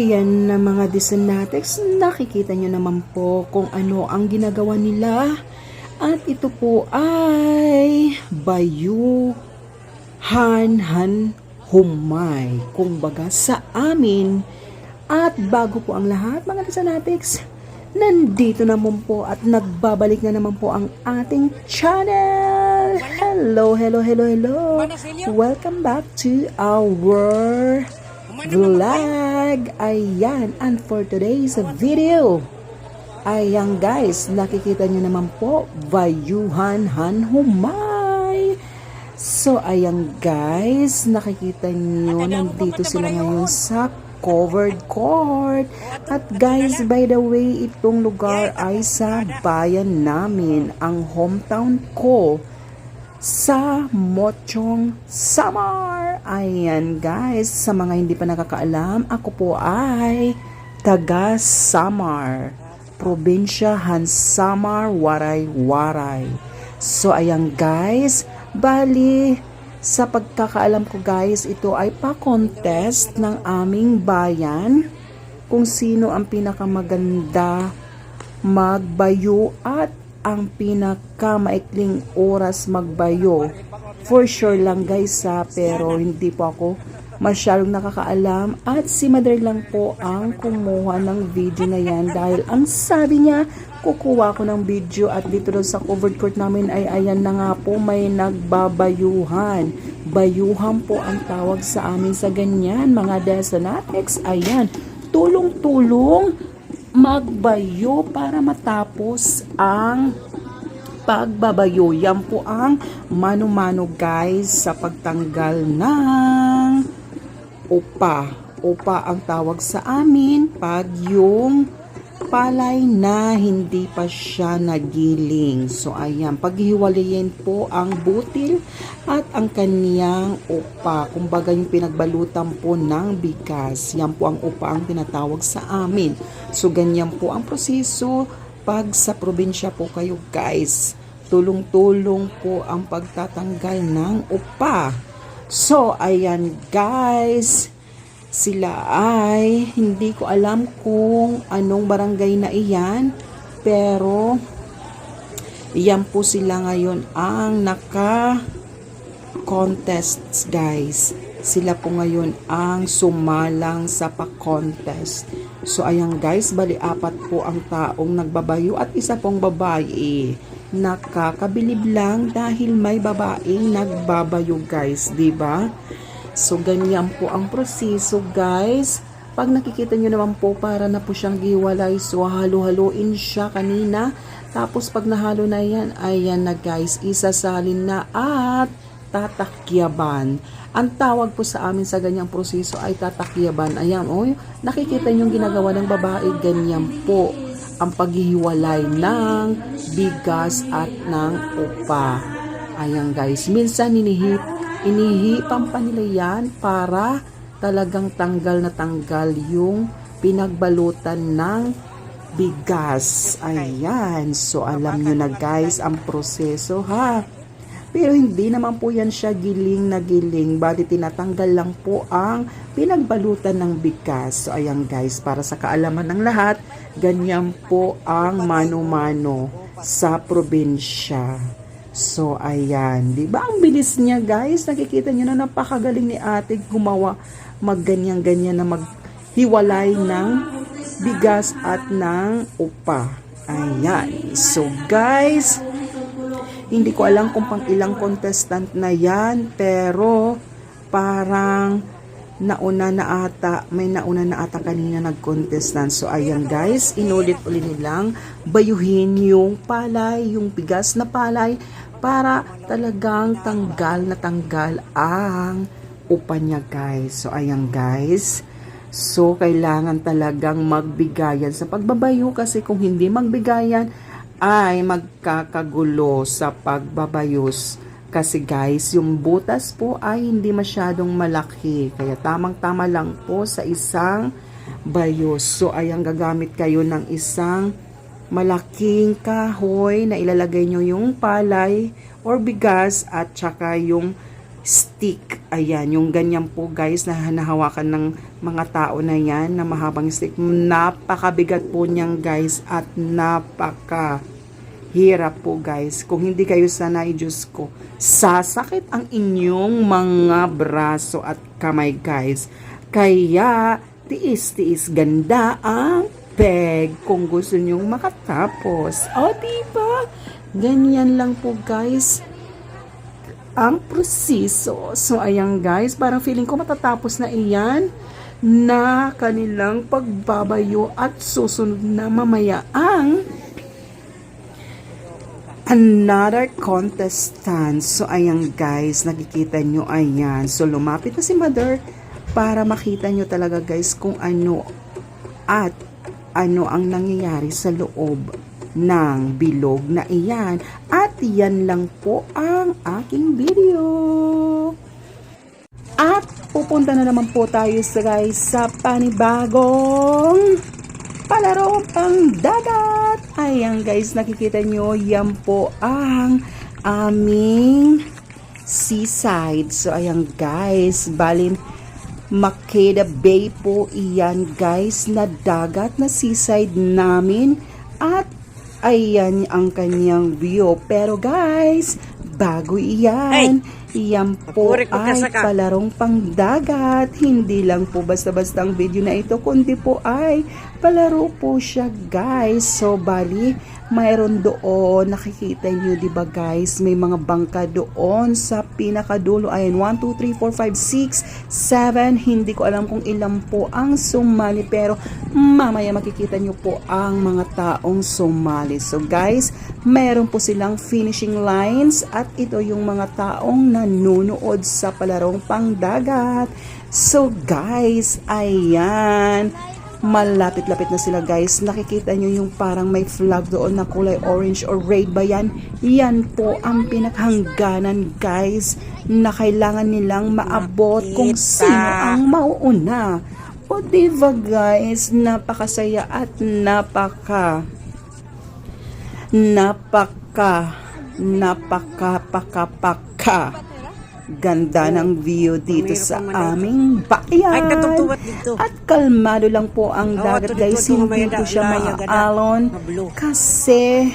Ayan na mga Disanatics, nakikita nyo naman po kung ano ang ginagawa nila. At ito po ay bayuhan humay, kumbaga sa amin. At bago po ang lahat mga Disanatics, nandito naman po at nagbabalik na naman po ang ating channel. Hello. Welcome back to our vlog. Ayan, and for today's video, ayan guys, nakikita nyo naman po, bayuhan humay. So ayan guys, nakikita nyo, nandito sila ngayon sa covered court. At guys, by the way, itong lugar ay sa bayan namin, ang hometown ko sa Mochong, Samar. Ayan guys, sa mga hindi pa nakakaalam, ako po ay taga Samar, probinsya Samar, Waray. So ayan guys, bali sa pagkakaalam ko guys, ito ay pa-contest ng aming bayan kung sino ang pinakamaganda magbayo at ang pinakamaikling oras magbayo. For sure lang guys pero hindi po ako masyadong nakakaalam at si Mother lang po ang kumuha ng video na yan dahil ang sabi niya kukuha ko ng video at dito daw sa covered court namin ay ayan na nga po, may nagbabayuhan. Bayuhan po ang tawag sa amin sa ganyan mga Disanatics. Ayan, tulong-tulong magbayo para matapos ang pagbabayo. Yan po ang mano-mano guys sa pagtanggal ng upa. Upa ang tawag sa amin pag yung palay na hindi pa siya nagiling. So ayan, paghiwalayin po ang butil at ang kaniyang upa. Kumbaga yung pinagbalutan po ng bigas. Yan po ang upa ang tinatawag sa amin. So ganyan po ang proseso pag sa probinsya po kayo guys. Tulong-tulong po ang pagtatanggal ng upa. So ayan guys, sila ay hindi ko alam kung anong barangay na iyan, pero yan po sila ngayon ang naka-contests guys. Sila po ngayon ang sumalang sa pa-contest. So ayan guys, bali apat po ang taong nagbabayo at isa pong babae. Nakakabilib lang dahil may babaeng nagbabayo guys, di ba? So, ganyan po ang proseso guys. Pag nakikita nyo naman po, para na po siyang giwalay. So, halo-haloin siya kanina. Tapos, pag nahalo na yan, ayan na guys, isasalin na at tatakyaban. Ang tawag po sa amin sa ganyang proseso ay tatakyaban. Ayan, nakikita nyo yung ginagawa ng babae, ganyan po ang paghihiwalay ng bigas at ng upa. Ayan guys, minsan inihipan pa nila yan para talagang tanggal na tanggal yung pinagbalutan ng bigas. Ayan. So, alam nyo na guys ang proseso ha. Pero hindi naman po yan siya giling na giling. Bali tinatanggal lang po ang pinagbalutan ng bigas. So, ayan guys. Para sa kaalaman ng lahat, ganyan po ang mano-mano sa probinsya. So, ayan. Diba? Ang bilis niya, guys. Nakikita niyo na napakagaling ni ate gumawa magganyan-ganyan na maghiwalay ng bigas at ng upa. Ayan. So, guys, hindi ko alam kung pang ilang contestant na yan, pero parang nauna na ata, may nauna na ata kanina nag-contestant. So, ayan guys, inulit-ulit nilang bayuhin yung palay, yung bigas na palay, para talagang tanggal na tanggal ang upa niya guys. So, ayan guys. So, kailangan talagang magbigayan sa pagbabayo kasi kung hindi magbigayan, ay magkakagulo sa pagbabayos. Kasi guys, yung butas po ay hindi masyadong malaki. Kaya tamang-tama lang po sa isang bayos. So, ayan, gagamit kayo ng isang malaking kahoy na ilalagay nyo yung palay or bigas at saka yung stick. Ayan, yung ganyan po guys na nahawakan ng mga tao na yan na mahabang stick. Napakabigat po niyang guys at napaka hirap po guys. Kung hindi kayo sanay, Diyos ko, sasakit ang inyong mga braso at kamay guys. Kaya, tiis-tiis ganda ang peg kung gusto nyong makatapos. O, diba? Ganyan lang po guys ang proseso. So, ayan guys, parang feeling ko matatapos na iyan na kanilang pagbabayo at susunod na mamaya ang another contestant. So, ayan guys, nakikita nyo, ayan. So, lumapit na si Mother para makita nyo talaga guys kung ano at ano ang nangyayari sa loob ng bilog na iyan. At yan lang po ang aking video. At pupunta na naman po tayo guys sa panibagong palaro pang dagat. Ayan guys, nakikita nyo, yan po ang aming seaside. So ayan guys, balin Makeda Bay po iyan guys, na dagat na seaside namin. At ayan ang kanyang view. Pero guys, bago iyan, iyan po ay palarong pangdagat. Hindi lang po basta-basta ang video na ito, kundi po ay palaro po siya guys. So bali, mayroon doon, nakikita nyo diba guys, may mga bangka doon sa pinakadulo. Ayan, 1, 2, 3, 4, 5, 6, 7. Hindi ko alam kung ilan po ang sumali, pero mamaya makikita nyo po ang mga taong sumali. So guys, meron po silang finishing lines at ito yung mga taong nanonood sa palarong pangdagat. So guys, ayan, malapit-lapit na sila guys. Nakikita nyo yung parang may flag doon na kulay orange or red ba yan? Yan po ang pinaghangganan guys na kailangan nilang maabot kung sino ang mauuna. O diba guys, napakasaya at napaka ganda ng view dito sa aming bayan. At kalmado lang po ang dagat guys, hindi po siya maalon kasi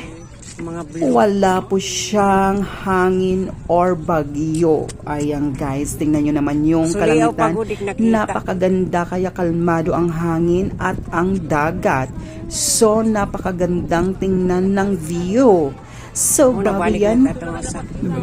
wala po siyang hangin or bagyo. Ayan guys, tingnan nyo naman yung kalangitan, napakaganda, kaya kalmado ang hangin at ang dagat. So napakagandang tingnan ng view. So,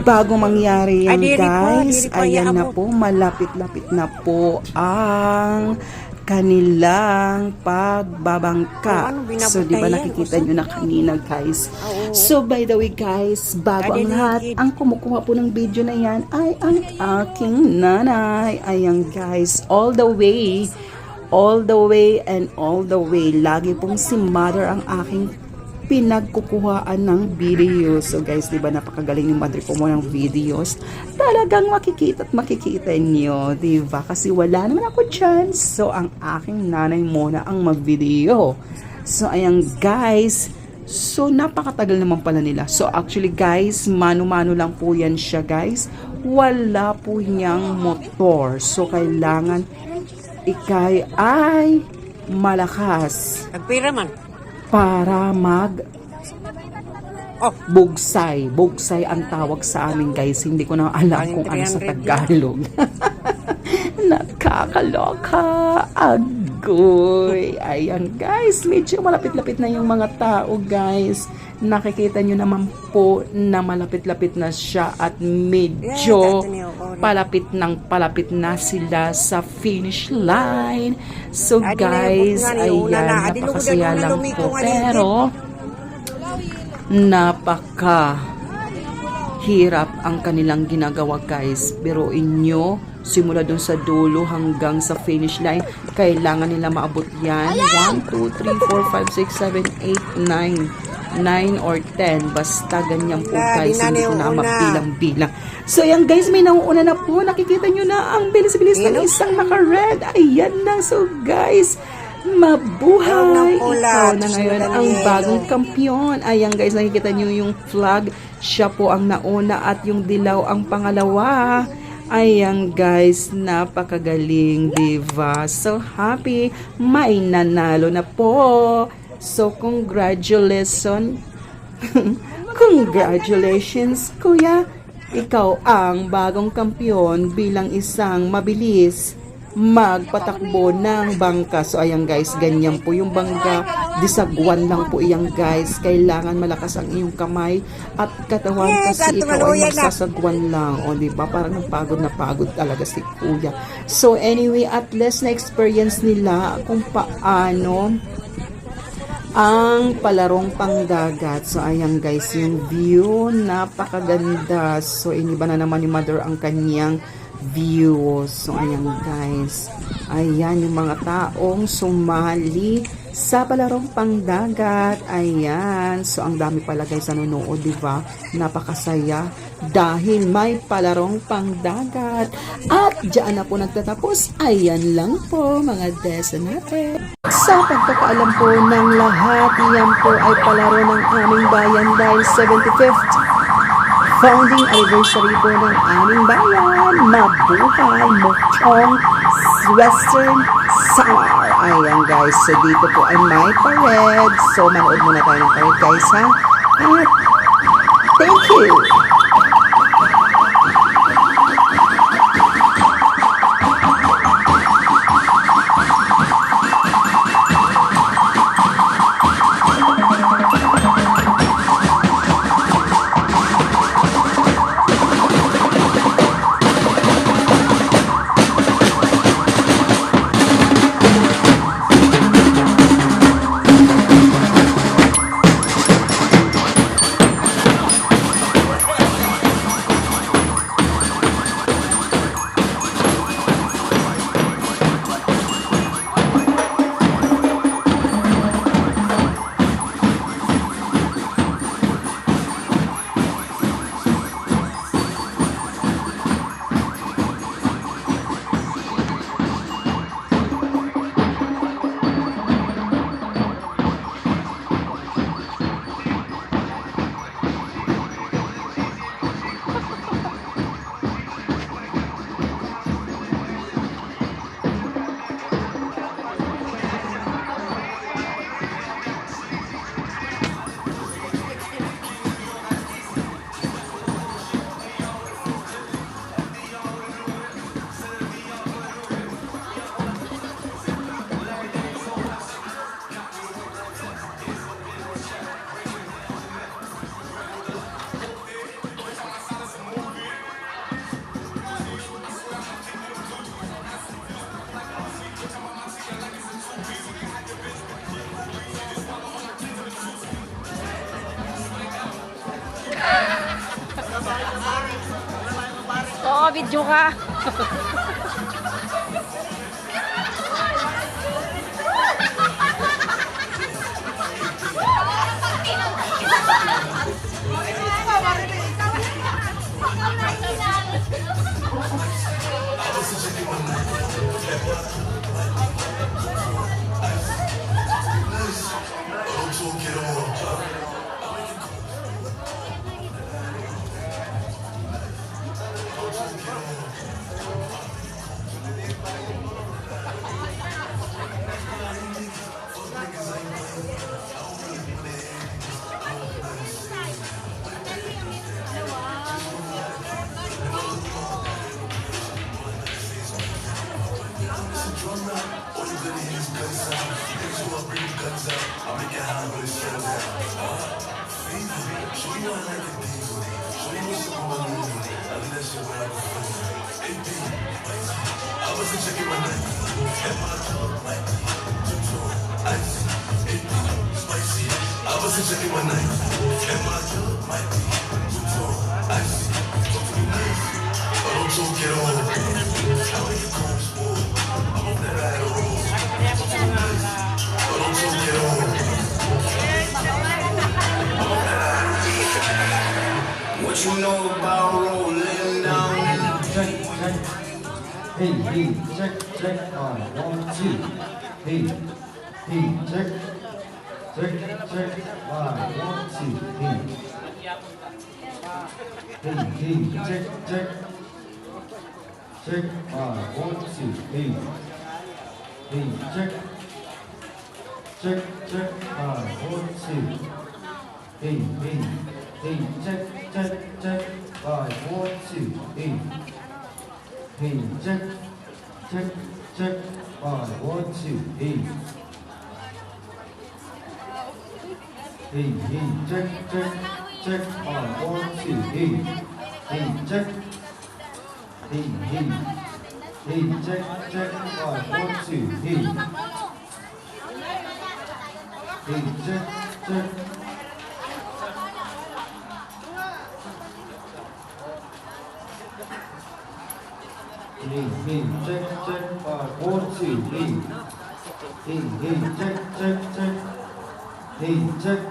bago mangyari yan guys, ayan na po, malapit-lapit na po ang kanilang pagbabangka. So, di ba nakikita nyo na kanina guys? So, by the way guys, bago ang lahat, ang kumukuha po ng video na yan ay ang aking nanay. Ayan guys, all the way and all the way. Lagi pong si Mother ang aking pinagkukuhaan ng video. So guys, di ba napakagaling yung Madre ko mo ng videos? Talagang makikita at makikita nyo, di ba? Kasi wala naman ako dyan. So ang aking nanay muna ang mag-video. So ayan guys, so napakatagal naman pala nila. So actually guys, mano-mano lang po yan siya guys. Wala po niyang motor. So kailangan ikay ay malakas. Nagpira man para bugsay. Bugsay ang tawag sa amin guys. Hindi ko na alam kung ano sa Tagalog. Nakakaloka. Agoy. Ayan guys, medyo malapit-lapit na yung mga tao guys. Nakikita nyo naman po na malapit-lapit na siya at medyo palapit na sila sa finish line. So guys, ayan, napakasaya lang po. Pero napakahirap ang kanilang ginagawa guys. Biruin nyo, simula dun sa dulo hanggang sa finish line, kailangan nila maabot yan. 1, 2, 3, 4, 5, 6, 7, 8, 9 or 10, basta ganyan po guys, hindi ko na mabilang-bilang. So yan guys, may nauuna na po, nakikita nyo na ang bilis-bilis ng isang naka-red. Ayan na. So guys, mabuhay, ikaw na ngayon ang bagong kampiyon. Ayan guys, nakikita nyo yung flag, siya po ang nauna at yung dilaw ang pangalawa. Ayan guys, napakagaling, diba? So happy, may nanalo na po. So congratulations. Congratulations, kuya. Ikaw ang bagong kampiyon bilang isang mabilis magpatakbo ng bangka. So ayan guys, ganyan po yung bangka. Disagwan lang po iyan guys. Kailangan malakas ang iyong kamay at katawan kasi ikaw ay magsasagwan lang. O diba? Parang na pagod talaga si kuya. So anyway, at least na experience nila kung paano ang palarong pangdagat. So ayan guys, yung view napakaganda. So iniba na naman ni mother ang kanyang view. So ayan guys, ayan yung mga taong sumali sa palarong pangdagat. Ayan, so ang dami pala guys nanonood, diba? Napakasaya dahil may palarong pangdagat. At diyan na po nagtatapos. Ayan lang po mga desa natin. Sa pagkakaalam po ng lahat, yan po ay palaro ng aming bayan dahil 75th founding anniversary po ng aming bayan. Mabuhay Mochong Western Samar. Ayan guys, so dito po ay may parade. So manood muna tayo ng parade guys ha. At thank you. Oo, video ka. What you know about rolling down in the Check, check. Hey, hey, check, check. 1, 2. Hey, hey, check. Check, check. 1, 2. Hey. Hey, hey, check, check. check, 5, 1, 2, hey. Hey, check. Check, check, 5, 1, 2. Hey, hey, hey, check, check, check, 5, 1, 2, hey. Hey, check, check, check, 5, 1, 2, hey. Hey, hey, check, check, check, 5, 1, 2, hey. Hey, check. Hey, hey, hey, check, check, 5, 1, 2, hey. Hey, check, check. Hey, hey, check, check, 5, 1, 2, hey. Hey, hey, check, check, check. Hey, check.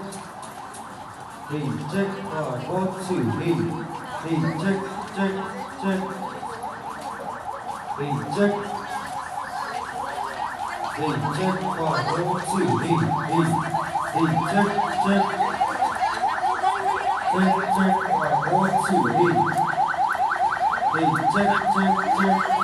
Hey, check, 5, 1, 2, hey. Hey, check, check, check. Hey, check. Hey, check, 5, 1, 2, hey, hey. Hey, check, check. Check, check, 5, 1, 2, hey. Hey, check, check, check.